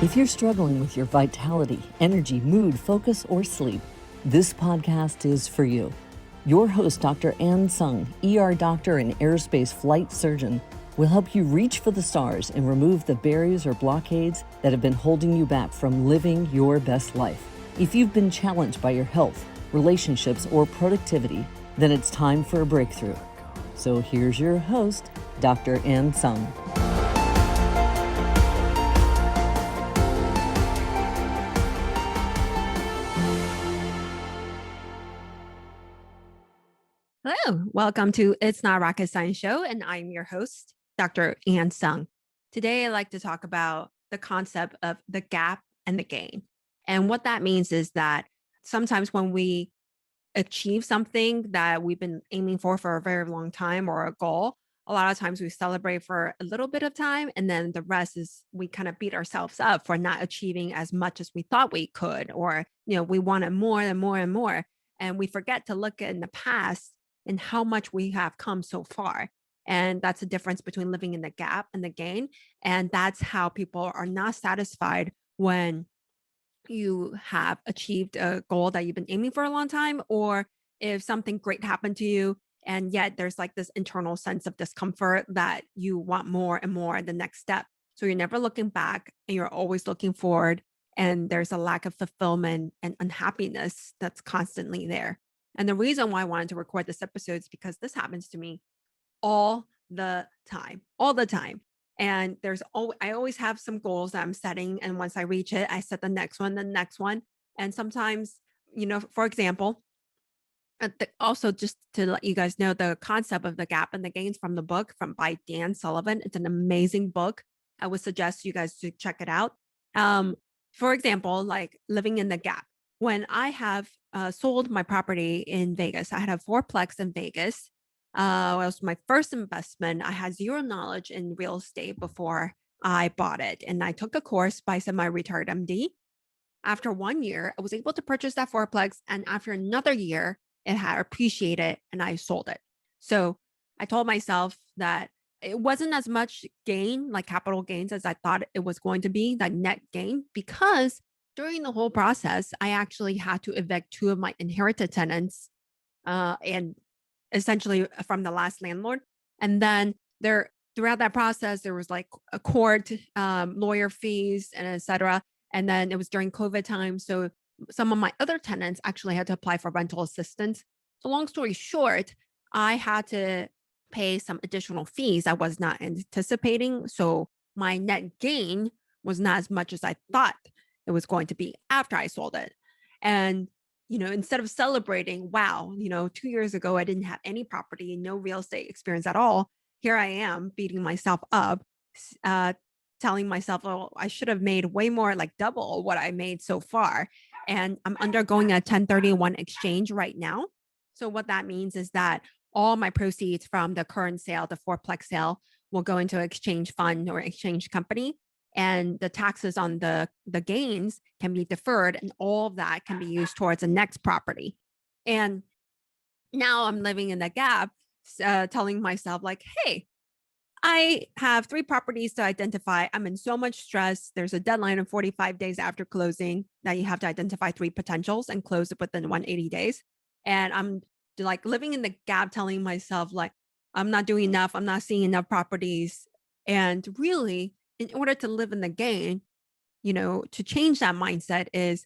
If you're struggling with your vitality, energy, mood, focus, or sleep, this podcast is for you. Your host, Dr. Ann Sung, ER doctor and aerospace flight surgeon, will help you reach for the stars and remove the barriers or blockades that have been holding you back from living your best life. If you've been challenged by your health, relationships, or productivity, then it's time for a breakthrough. So here's your host, Dr. Ann Sung. Hello, welcome to It's Not Rocket Science Show, and I'm your host, Dr. Ann Sung. Today, I'd like to talk about the concept of the gap and the gain. And what that means is that sometimes when we achieve something that we've been aiming for a very long time or a goal, a lot of times we celebrate for a little bit of time, and then the rest is we kind of beat ourselves up for not achieving as much as we thought we could, or we wanted more and more and more, and we forget to look in the past and how much we have come so far. And that's the difference between living in the gap and the gain. And that's how people are not satisfied when you have achieved a goal that you've been aiming for a long time, or if something great happened to you, and yet there's like this internal sense of discomfort that you want more and more the next step. So you're never looking back and you're always looking forward. And there's a lack of fulfillment and unhappiness that's constantly there. And the reason why I wanted to record this episode is because this happens to me all all the time. And I always have some goals that I'm setting. And once I reach it, I set the next one, the next one. And sometimes, for example, also just to let you guys know, the concept of the gap and the gains from the book by Dan Sullivan. It's an amazing book. I would suggest you guys to check it out. For example, like living in the gap. When I have sold my property in Vegas, I had a fourplex in Vegas. It was my first investment. I had zero knowledge in real estate before I bought it. And I took a course by semi-retired MD. After 1 year, I was able to purchase that fourplex. And after another year, it had appreciated and I sold it. So I told myself that it wasn't as much gain, like capital gains, as I thought it was going to be, that net gain, because during the whole process, I actually had to evict two of my inherited tenants, and essentially from the last landlord. And then throughout that process, there was like a court, lawyer fees, and etc. And then it was during COVID time. So some of my other tenants actually had to apply for rental assistance. So long story short, I had to pay some additional fees I was not anticipating. So my net gain was not as much as I thought it was going to be after I sold it. And, instead of celebrating, wow, 2 years ago, I didn't have any property, no real estate experience at all. Here I am beating myself up, telling myself, oh, I should have made way more, like double what I made so far. And I'm undergoing a 1031 exchange right now. So what that means is that all my proceeds from the current sale, the fourplex sale, will go into an exchange fund or exchange company. And the taxes on the gains can be deferred, and all of that can be used towards the next property. And now I'm living in the gap, telling myself like, hey, I have 3 properties to identify. I'm in so much stress. There's a deadline of 45 days after closing that you have to identify 3 potentials and close it within 180 days. And I'm like living in the gap, telling myself like, I'm not doing enough. I'm not seeing enough properties. And really, in order to live in the gain, to change that mindset is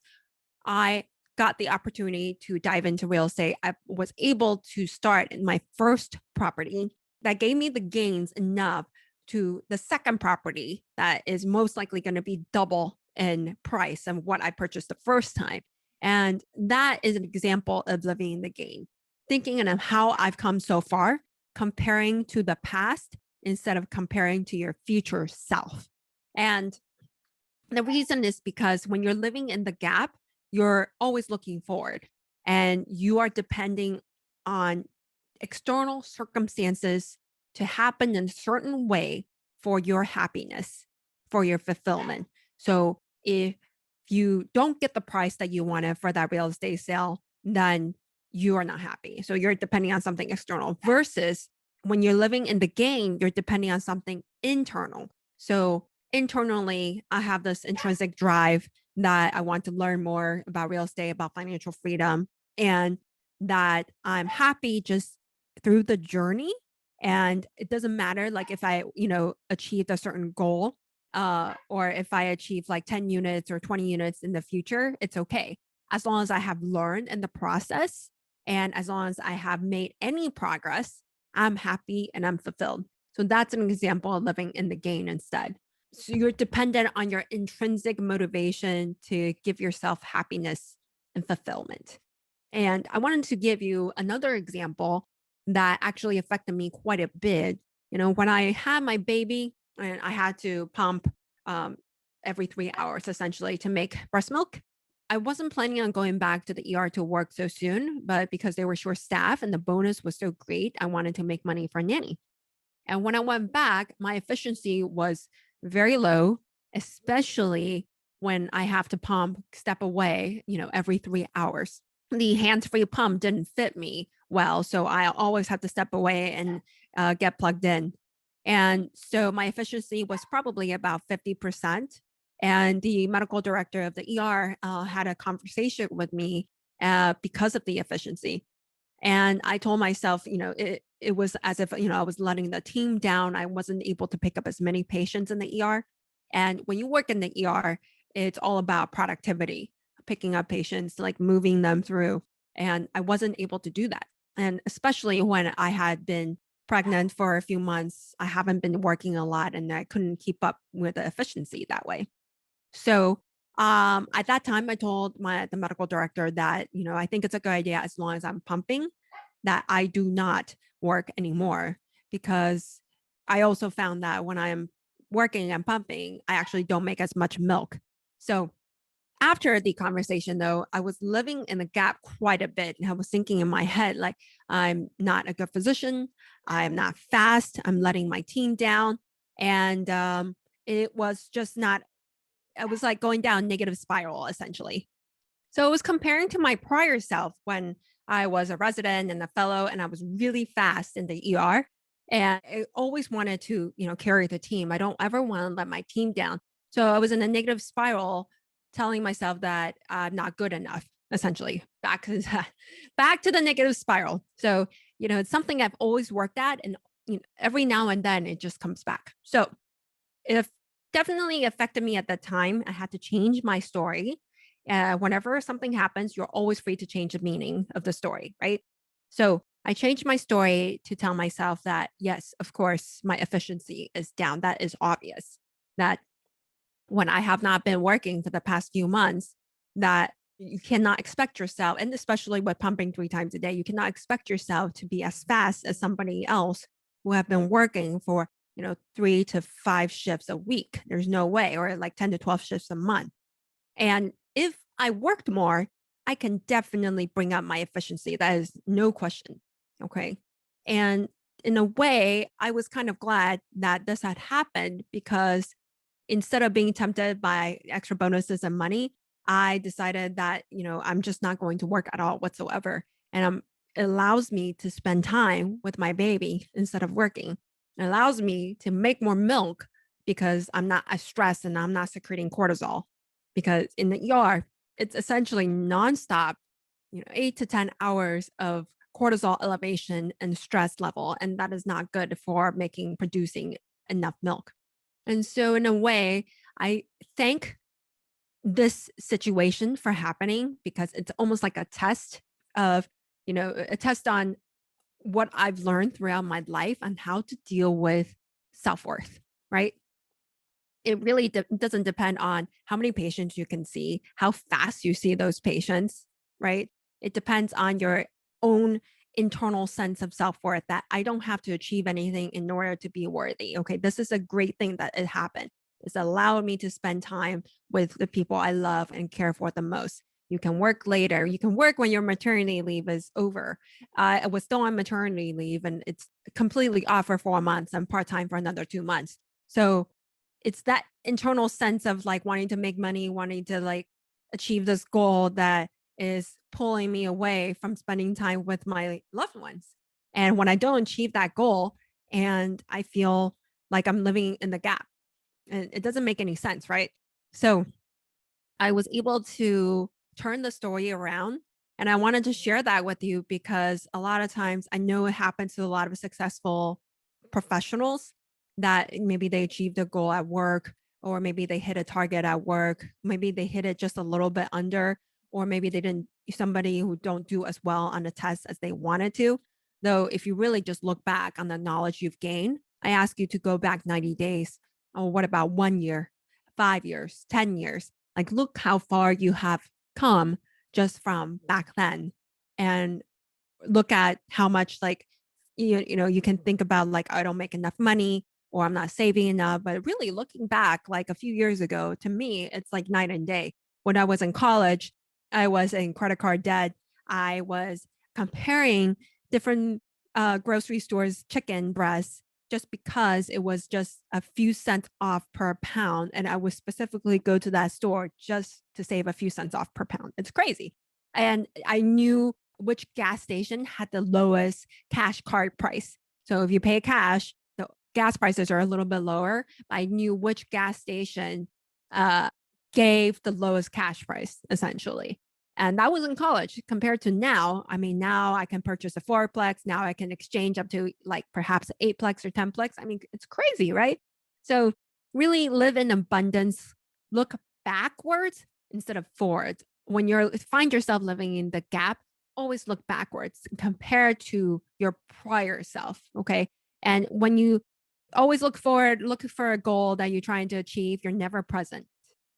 I got the opportunity to dive into real estate. I was able to start in my first property that gave me the gains enough to the second property that is most likely going to be double in price of what I purchased the first time. And that is an example of living in the gain, thinking of how I've come so far, comparing to the past instead of comparing to your future self. And the reason is because when you're living in the gap, you're always looking forward and you are depending on external circumstances to happen in a certain way for your happiness, for your fulfillment. So if you don't get the price that you wanted for that real estate sale, then you are not happy. So you're depending on something external versus when you're living in the gain, you're depending on something internal. So internally, I have this intrinsic drive that I want to learn more about real estate, about financial freedom, and that I'm happy just through the journey. And it doesn't matter like if I, achieved a certain goal, or if I achieve like 10 units or 20 units in the future, it's okay. As long as I have learned in the process and as long as I have made any progress, I'm happy and I'm fulfilled. So that's an example of living in the gain instead. So you're dependent on your intrinsic motivation to give yourself happiness and fulfillment. And I wanted to give you another example that actually affected me quite a bit. When I had my baby and I had to pump um, every 3 hours essentially to make breast milk, I wasn't planning on going back to the ER to work so soon, but because they were short staffed and the bonus was so great, I wanted to make money for a nanny. And when I went back, my efficiency was very low, especially when I have to pump, step away, every 3 hours. The hands-free pump didn't fit me well, so I always had to step away and get plugged in. And so my efficiency was probably about 50%. And the medical director of the ER had a conversation with me because of the efficiency. And I told myself, it was as if, I was letting the team down. I wasn't able to pick up as many patients in the ER. And when you work in the ER, it's all about productivity, picking up patients, like moving them through. And I wasn't able to do that. And especially when I had been pregnant for a few months, I haven't been working a lot and I couldn't keep up with the efficiency that way. So at that time, I told the medical director that I think it's a good idea as long as I'm pumping that I do not work anymore because I also found that when I'm working and pumping, I actually don't make as much milk. So after the conversation, though, I was living in the gap quite a bit. And I was thinking in my head, like, I'm not a good physician. I'm not fast. I'm letting my team down. And it was just not I was like going down negative spiral essentially. So it was comparing to my prior self when I was a resident and a fellow and I was really fast in the ER. And I always wanted to, carry the team. I don't ever want to let my team down. So I was in a negative spiral telling myself that I'm not good enough, essentially. Back to the negative spiral. So, it's something I've always worked at and every now and then it just comes back. So it definitely affected me at that time. I had to change my story. Whenever something happens, you're always free to change the meaning of the story, right? So I changed my story to tell myself that, yes, of course, my efficiency is down. That is obvious. That when I have not been working for the past few months, that you cannot expect yourself, and especially with pumping 3 times a day, you cannot expect yourself to be as fast as somebody else who have been working for 3 to 5 shifts a week. There's no way, or like 10 to 12 shifts a month. And if I worked more, I can definitely bring up my efficiency. That is no question. Okay. And in a way, I was kind of glad that this had happened because instead of being tempted by extra bonuses and money, I decided that, I'm just not going to work at all whatsoever. And it allows me to spend time with my baby instead of working. It allows me to make more milk because I'm not as stressed and I'm not secreting cortisol. Because in the ER, it's essentially nonstop, 8 to 10 hours of cortisol elevation and stress level. And that is not good for producing enough milk. And so, in a way, I thank this situation for happening because it's almost like a test of, a test on what I've learned throughout my life on how to deal with self worth, right? It really doesn't depend on how many patients you can see, how fast you see those patients, right? It depends on your own internal sense of self worth that I don't have to achieve anything in order to be worthy. Okay. This is a great thing that it happened. It's allowed me to spend time with the people I love and care for the most. You can work later. You can work when your maternity leave is over. I was still on maternity leave and it's completely off for 4 months and part time for another 2 months. So it's that internal sense of like wanting to make money, wanting to like achieve this goal that is pulling me away from spending time with my loved ones. And when I don't achieve that goal and I feel like I'm living in the gap, and it doesn't make any sense, right? So I was able to turn the story around. And I wanted to share that with you because a lot of times I know it happens to a lot of successful professionals that maybe they achieved a goal at work, or maybe they hit a target at work, maybe they hit it just a little bit under, or maybe they didn't, somebody who don't do as well on the test as they wanted to. Though, if you really just look back on the knowledge you've gained, I ask you to go back 90 days. Or what about 1 year, 5 years, 10 years? Like, look how far you have come just from back then. And look at how much, like, you can think about, like, I don't make enough money, or I'm not saving enough. But really looking back, like a few years ago, to me, it's like night and day. When I was in college, I was in credit card debt. I was comparing different grocery stores chicken breasts just because it was just a few cents off per pound. And I would specifically go to that store just to save a few cents off per pound. It's crazy. And I knew which gas station had the lowest cash card price. So if you pay cash, the gas prices are a little bit lower. I knew which gas station uh, gave the lowest cash price, essentially. And that was in college compared to now. I mean, now I can purchase a fourplex. Now I can exchange up to like perhaps an eightplex or 10plex. I mean, it's crazy, right? So really live in abundance, look backwards instead of forwards. When you find yourself living in the gap, always look backwards compared to your prior self. Okay. And when you always look forward, look for a goal that you're trying to achieve, you're never present.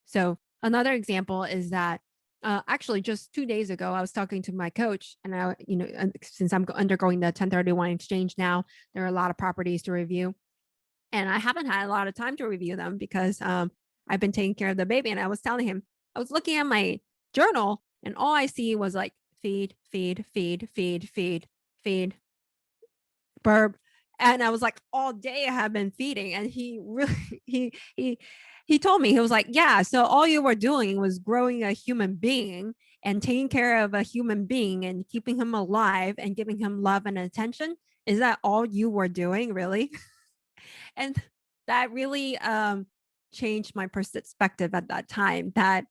So another example is that actually just 2 days ago, I was talking to my coach, and since I'm undergoing the 1031 exchange now, there are a lot of properties to review, and I haven't had a lot of time to review them because I've been taking care of the baby. And I was telling him, I was looking at my journal, and all I see was like feed, feed, feed, feed, feed, feed, burp. And I was like, all day I have been feeding. And he really, he told me, he was like, yeah, so all you were doing was growing a human being and taking care of a human being and keeping him alive and giving him love and attention. Is that all you were doing, really? And that really changed my perspective at that time, that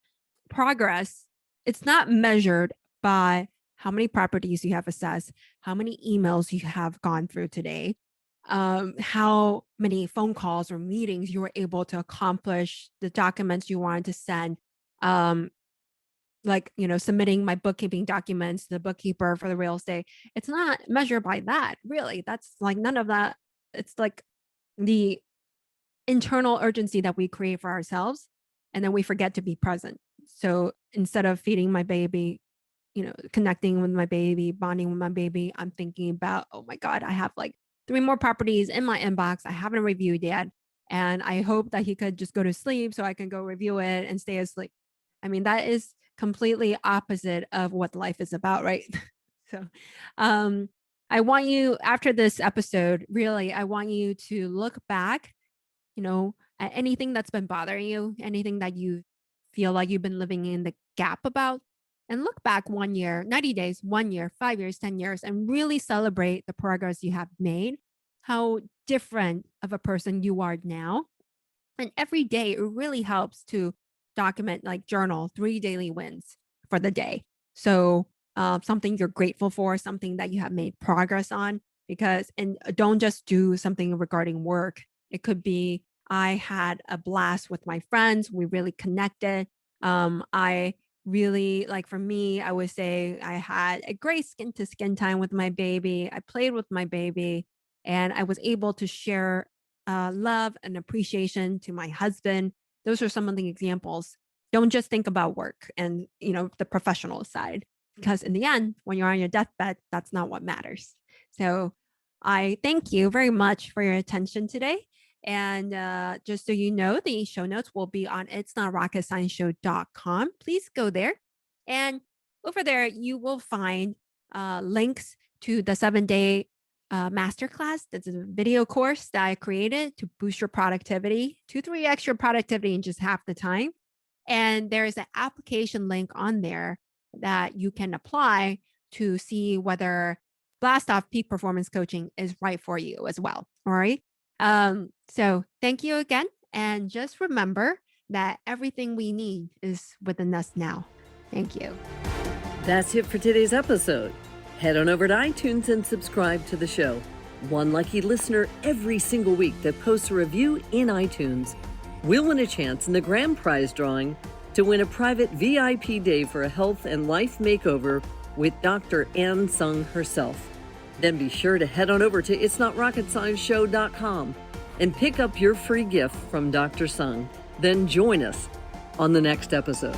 progress, it's not measured by how many properties you have assessed, how many emails you have gone through today, how many phone calls or meetings you were able to accomplish, the documents you wanted to send, um, like, submitting my bookkeeping documents to the bookkeeper for the real estate. It's not measured by that, really. That's like none of that. It's like the internal urgency that we create for ourselves, and then we forget to be present. So instead of feeding my baby, connecting with my baby, bonding with my baby, I'm thinking about, oh my God, I have like 3 more properties in my inbox I haven't reviewed yet. And I hope that he could just go to sleep so I can go review it and stay asleep. I mean, that is completely opposite of what life is about, right? So um I want you, after this episode, really, I want you to look back, at anything that's been bothering you, anything that you feel like you've been living in the gap about, and look back 1 year, 90 days, 1 year, 5 years, 10 years, and really celebrate the progress you have made, how different of a person you are now. And every day, it really helps to document, like journal 3 daily wins for the day. So, something you're grateful for, something that you have made progress on, because, and don't just do something regarding work. It could be, I had a blast with my friends. We really connected. I really, like, for me, I would say I had a great skin to skin time with my baby. I played with my baby, and I was able to share love and appreciation to my husband. Those are some of the examples. Don't just think about work and, the professional side, because in the end, when you're on your deathbed, that's not what matters. So I thank you very much for your attention today. And just so you know, the show notes will be on itsnotrocketscienceshow.com. Please go there. And over there, you will find links to the 7-day masterclass. That's a video course that I created to boost your productivity, 2-3x your productivity in just half the time. And there is an application link on there that you can apply to see whether Blast Off Peak Performance Coaching is right for you as well. All right. So thank you again. And just remember that everything we need is within us now. Thank you. That's it for today's episode. Head on over to iTunes and subscribe to the show. One lucky listener every single week that posts a review in iTunes will win a chance in the grand prize drawing to win a private VIP day for a health and life makeover with Dr. Ann Sung herself. Then be sure to head on over to itsnotrocketscienceshow.com and pick up your free gift from Dr. Sung. Then join us on the next episode.